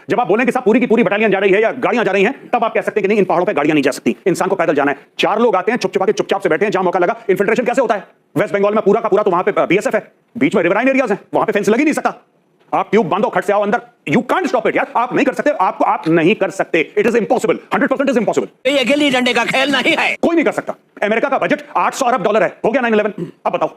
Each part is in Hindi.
जब आप बोलें कि साहब पूरी की पूरी बटालियन जा रही है या गाड़ियां जा रही हैं, तब आप कह सकते हैं कि नहीं, इन पहाड़ों पे गाड़ियां नहीं जा सकती, इंसान को पैदल जाना है। 4 लोग आते हैं, चुपचाप से बैठे हैं, जहां मौका लगा इन्फिल्ट्रेशन कैसे होता है। वेस्ट बंगाल में पूरा का पूरा तो वहां पे बीएसएफ है, बीच में रिवराइन एरियाज हैं, वहां पे फेंस लग ही नहीं सकता। आप ट्यूब बांधो, खट से आओ अंदर, यू कांट स्टॉप इट यार, आप नहीं कर सकते, आप नहीं कर सकते, it is impossible, 100% is impossible. ये गिल्ली डंडे का खेल नहीं है, कोई नहीं कर सकता। अमेरिका का बजट $800 अरब है, हो गया 9/11, अब बताओ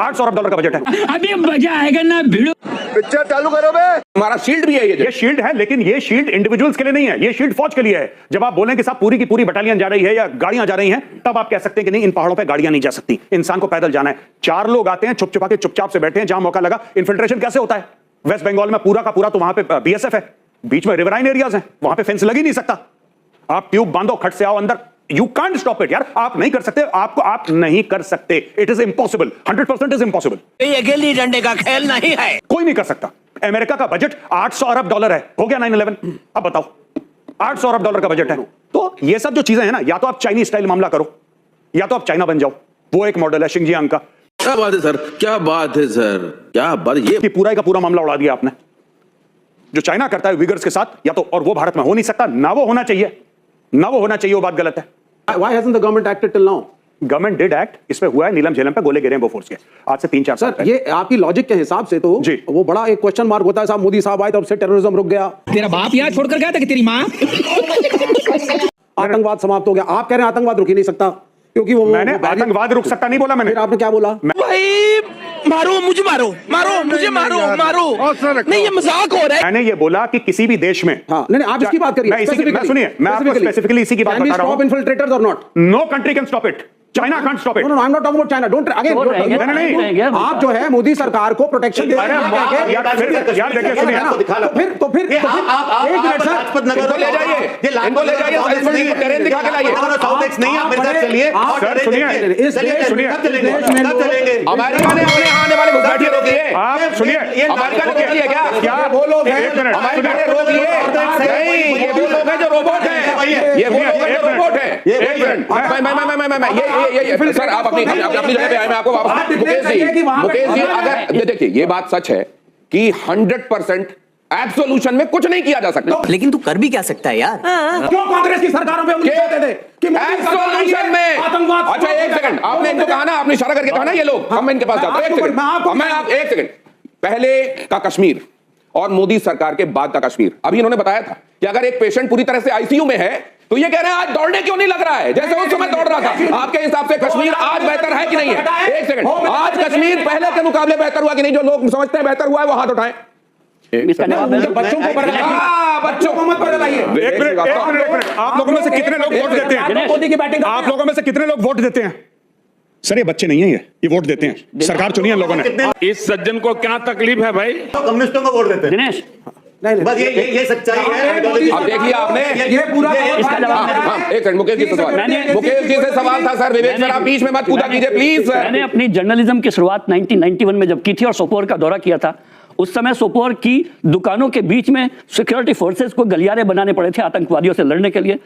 $800 अरब का बजट है। अभी मजा आएगा ना भिड़ो। पिक्चर चालू करो बे। हमारा शील्ड भी है, ये शील्ड है, लेकिन ये शील्ड इंडिविजुअल्स के लिए नहीं है, ये शील्ड फौज के लिए है। जब आप बोलें कि साहब पूरी की पूरी बटालियन जा रही है या गाड़ियां जा रही हैं, तब आप कह सकते हैं कि नहीं, इन पहाड़ों पे गाड़ियां नहीं जा सकती, इंसान को पैदल जाना है। 4 लोग आते हैं, चुपचाप से बैठे हैं, जहां मौका लगा इन्फिल्ट्रेशन कैसे होता है। वेस्ट बंगाल में पूरा का पूरा तो वहां पे बीएसएफ है, बीच में रिवराइन एरियाज हैं, वहां पे फेंस लग ही नहीं सकता। आप ट्यूब बांधो, खट से आओ अंदर, यू कांट स्टॉप इट यार, आप नहीं कर सकते, आप नहीं कर सकते, it is impossible, 100% is impossible. ये गिल्ली डंडे का खेल नहीं है, कोई नहीं कर सकता। अमेरिका का बजट $800 अरब है, हो गया 9/11, अब बताओ $800 अरब का बजट है। तो ये सब जो चीजें हैं ना, या तो आप चाइनीज स्टाइल मामला करो, या तो आप चाइना बन जाओ, वो एक मॉडल है शिंगजियांग का। क्या बात है सर, क्या बात है सर, क्या बात। ये पूरा का पूरा मामला उड़ा दिया आपने। जो चाइना करता है विगर्स के साथ, या तो, और वो भारत में हो नहीं सकता, ना वो होना चाहिए, ना वो होना चाहिए, वो बात गलत है। Why hasn't the government acted till now? Government did act, इस पे हुआ है, नीलम झेलम पे गोले गिरे हैं बोफोर्स के, आज से 3-4 साल सर, ये आपकी लॉजिक के हिसाब से तो जी, वो बड़ा एक क्वेश्चन मार्क होता है। साहब मोदी साहब आए तब से टेररिज्म रुक गया। तेरा बाप यहाँ छोड़कर गया था कि तेरी माँ? आतंकवाद समाप्त हो गया। आप कह रहे हैं आतंकवाद रुक ही नहीं सकता, क्योंकि वो मैंने आतंकवाद रुक सकता नहीं बोला मैंने। फिर आपने क्या बोला? भाई मारो मुझे, मारो मुझे, मारो नहीं, ये मजाक हो रहा है। मैंने ये बोला कि किसी भी देश में, हाँ, नहीं आप इसकी बात करिए। सुनिए, मैं आपको स्पेसिफिकली इसी की बात बता रहा हूं। इन्फिल्ट्रेटर्स और not, no country can stop it, China can't stop it. No, I am not talking about China, don't again. नहीं, आप जो है मोदी सरकार को प्रोटेक्शन दे रहे हैं। यार देखिए, सुनिए, तो फिर एक मिनट सर, राजपथ नगर ले जाइए, ये लाइनको ले जाइए, टेरेन दिखा के लाइए। साउथ एक्स नहीं, आप मेरे साथ चलिए। सर सुनिए, अमेरिका ने अपने आने वाले घुसपैठिए रोक लिए। आप सुनिए, ये अमेरिका ने रोक लिया क्या वो लोग हैं, अमेरिका ने रोक लिए नहीं, ये वो लोग हैं जो रोबोट हैं, ये वो लोग हैं जो रोबोट हैं। एक मिनट, ये सर आप अपनी जगह पे आए, मैं आपको वापस। मुकेश जी अगर देखिए, ये बात सच है कि 100% एब्सोल्यूशन में कुछ नहीं किया जा सकता, लेकिन तू कर भी क्या सकता है यार? क्यों कांग्रेस की सरकारों पे उंगली उठाते थे कि एब्सोल्यूशन में आतंकवाद? अच्छा एक सेकंड, आपने इनको कहा ना, आपने इशारा करके कहा ना ये लोग, हम इनके पास जाते हैं। एक सेकंड, पहले का कश्मीर और मोदी सरकार के बाद का कश्मीर। अभी इन्होंने बताया था कि अगर एक पेशेंट पूरी तरह से आईसीयू में है, तो ये कह रहे हैं आज दौड़ने क्यों नहीं लग रहा है, जैसे उस समय दौड़ रहा था। आपके हिसाब से कश्मीर आज बेहतर है कि नहीं है? एक सेकंड, आज कश्मीर पहले के मुकाबले बेहतर हुआ कि नहीं? जो लोग समझते हैं बेहतर हुआ है वो हाथ उठाएं। बच्चों को मत बदलाइए। एक मिनट, आप लोगों में से कितने लोग वोट देते हैं? मोदी की बैटिंग, आप लोगों में से कितने लोग वोट देते हैं? सर ये बच्चे नहीं है, ये वोट देते हैं, सरकार चुनी है लोगों ने। इस सज्जन को क्या तकलीफ है भाई? कम्युनिस्टों को वोट देते हैं। दिनेश, बस ये सच्चाई है। अब देखिए आपने ये पूरा एक सेकंड, मुकेश जी से सवाल था सर। विवेक सर आप बीच में मत कूदा कीजिए प्लीज। मैंने अपनी जर्नलिज्म की शुरुआत 1991 में जब की थी और सोपोर का दौरा किया था, उस समय सोपोर की दुकानों के बीच में सिक्योरिटी फोर्सेस को गलियारे बनाने पड़े थे आतंकवादियों से लड़ने के लिए।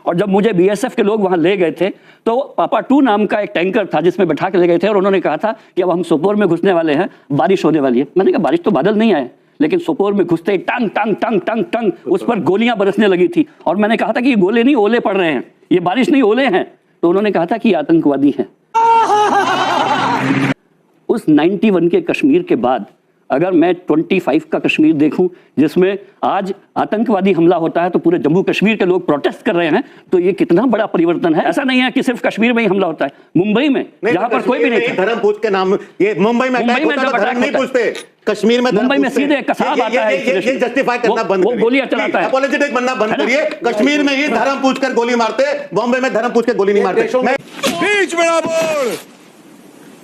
और जब मुझे बीएसएफ के लोग वहां ले गए थे, तो पापा 2 नाम का एक टैंकर था जिसमें बैठा के ले गए थे, और उन्होंने कहा था कि अब हम सोपोर में घुसने वाले हैं, बारिश होने वाली है। मैंने कहा बारिश तो बादल नहीं आए, लेकिन सोपोर में घुसते ही टंग टंग टंग टंग टंग उस पर गोलियां बरसने लगी थी। और मैंने कहा था कि ये गोले नहीं ओले पड़ रहे हैं, ये बारिश नहीं ओले हैं। तो उन्होंने कहा था कि ये आतंकवादी हैं। उस 91 के कश्मीर के बाद अगर मैं 25 का कश्मीर देखूं, जिसमें आज आतंकवादी हमला होता है तो पूरे जम्मू कश्मीर के लोग प्रोटेस्ट कर रहे हैं, तो ये कितना बड़ा परिवर्तन है। ऐसा नहीं है कि सिर्फ कश्मीर में ही हमला होता है, मुंबई में जहां पर कोई भी नहीं था। धर्म पूछ के नाम, ये मुंबई में अटैक होता है, धर्म नहीं पूछते। कश्मीर में, मुंबई में सीधे कसाब आता है, ये जस्टिफाई करना बंद करिए, गोलियां चलाता है, अपॉलोजेटिक बनना बंद करिए। कश्मीर में ही धर्म पूछकर गोली मारते, बॉम्बे में धर्म पूछ के गोली नहीं मारते। बीच में ना बोल।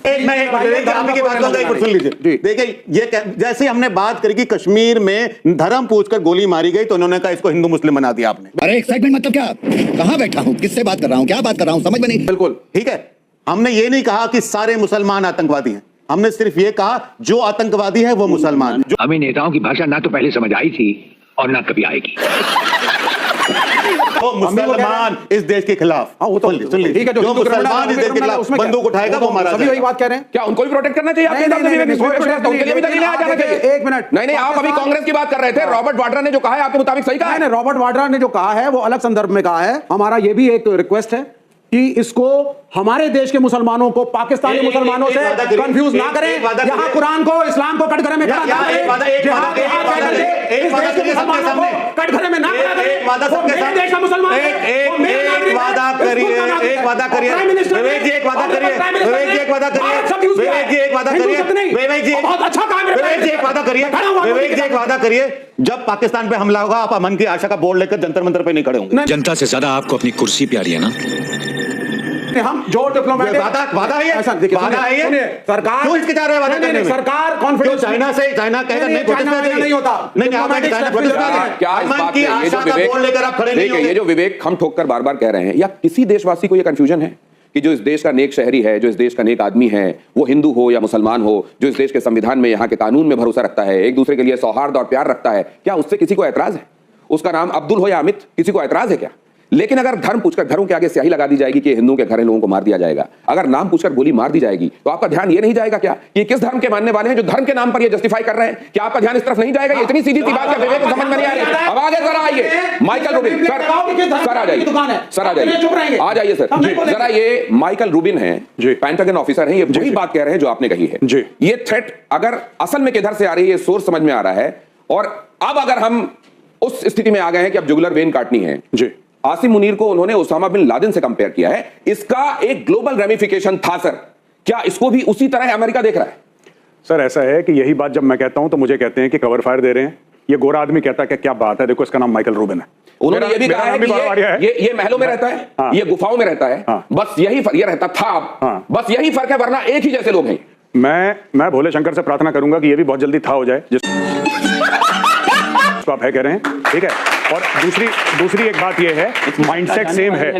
मैं एक बात सुन लीजिए। देखिए, ये जैसे हमने बात करी कि कश्मीर में धर्म पूछकर गोली मारी गई, तो उन्होंने कहा इसको हिंदू मुस्लिम बना दिया आपने। अरे एक्साइटमेंट मतलब क्या? कहां बैठा हूं, किससे बात कर रहा हूं, क्या बात कर रहा हूं, समझ में नहीं। बिल्कुल ठीक है, हमने ये नहीं कहा कि सारे मुसलमान आतंकवादी हैं, हमने सिर्फ ये कहा जो आतंकवादी है वो मुसलमान। हमें नेताओं की भाषा ना तो पहले समझ आई थी और ना कभी आएगी। तो मुसलमान इस देश के खिलाफ, हाँ, वो तो सुन लीजिए, ठीक है, जो हिंदू criminal मुसलमान इस देश के खिलाफ उसमें क्या? बंदूक उठाएगा वो मारा सभी वही जाएगा। बात कह रहे हैं। क्या उनको भी प्रोटेक्ट करना चाहिए आपके हिसाब से? नहीं, विवेक, नहीं, उनके लिए भी दलीलें आ जाना चाहिए। एक मिनट। नहीं, आप अभी कांग्रेस की बात कर रहे थे। रॉबर्ट वाड्रा ने जो कहा है आपके मुताबिक सही कहा है? नहीं, रॉबर्ट वाड्रा ने जो कहा है वो अलग संदर्भ में कहा है। हमारा ये भी एक रिक्वेस्ट है कि इसको हमारे देश के मुसलमानों को पाकिस्तानी मुसलमानों से कंफ्यूज ना करें। यहाँ कुरान को इस्लाम को कटघरे में खड़ा ना करें। कटघरे में ना खड़ा करें। मेरे देश का मुसलमान है, वो मेरा नागरिक है, एक वादा करिए, एक वादा करिए, विवेक जी एक वादा करिए, विवेक जी एक वादा करिए, विवेक जी एक वादा करिए, विवेक जी बहुत अच्छा काम है, विवेक जी एक वादा करिए, विवेक जी एक वादा करिए, जब पाकिस्तान पे हमला होगा आप अमन की आशा का बोर्ड लेकर जंतर मंतर पे नहीं खड़े होंगे। जनता से ज्यादा आपको अपनी कुर्सी प्यारी है ना? हम जो डिप्लोमेटिक वादा है ये, वादा है ये। सरकार क्यों हिचकिचा रहे हैं वादा करने में? सरकार कॉन्फिडेंस चाइना कहेगा नहीं, नहीं होता। नहीं आप चाइना क्या इस बात में ये जो बोर्ड लेकर आप खड़े नहीं देखिए, ये होंगे। जो विवेक हम ठोक कर बार बार कह रहे हैं, या किसी देशवासी को ये कंफ्यूजन है कि जो इस देश का नेक शहरी है, जो इस देश का नेक आदमी है, वो हिंदू हो या मुसलमान हो, जो इस देश के संविधान में, यहाँ के कानून में भरोसा रखता है, एक दूसरे के लिए सौहार्द और प्यार रखता है, क्या उससे किसी को ऐतराज है? उसका नाम अब्दुल हो या अमित, किसी को ऐतराज है क्या? लेकिन अगर धर्म पूछकर घरों के आगे स्याही लगा दी जाएगी कि हिंदुओं के घर लोगों को मार दिया जाएगा, अगर नाम पूछकर गोली मार दी जाएगी, तो आपका ध्यान ये नहीं जाएगा क्या कि किस धर्म के मानने वाले हैं जो धर्म के नाम पर ये जस्टिफाई कर रहे हैं? क्या आपका ध्यान इस तरफ नहीं जाएगा? ये इतनी सीधी सी बात है, विवेक को समझ में नहीं आ रही। अब आगे जरा आइए, माइकल रूबिन सर, सर आ जाइए, सर आ जाइए, आ जाइए सर जरा। ये माइकल रूबिन है, पेंटागन ऑफिसर हैं, ये वही बात कह रहे हैं जो आपने कही है। ये थ्रेट अगर असल में किधर से आ रही है, ये सोर्स समझ में आ रहा है। और अब अगर हम उस स्थिति में आ गए हैं कि अब जुगुलर वेन काटनी है, आसिम मुनीर को उन्होंने उसामा बिन लादेन से कंपेयर किया है, इसका एक ग्लोबल रेमिफिकेशन था सर, क्या इसको भी उसी तरह अमेरिका देख रहा है? सर ऐसा है कि यही बात जब मैं कहता हूं तो मुझे कहते हैं कि कवर फायर दे रहे हैं। ये गोरा आदमी कहता है कि क्या बात है, देखो इसका नाम माइकल रूबिन है। उन्होंने ये भी कहा है कि ये महलों में रहता है, हाँ। ये गुफाओं में रहता है, हाँ। बस यही ये रहता था, हाँ। बस यही फर्क है, वरना एक ही जैसे लोग हैं। मैं भोले शंकर से प्रार्थना करूंगा कि ये भी बहुत जल्दी था हो जाए जिस आप है कह रहे हैं, ठीक है। और दूसरी एक बात ये है, माइंडसेट सेम है।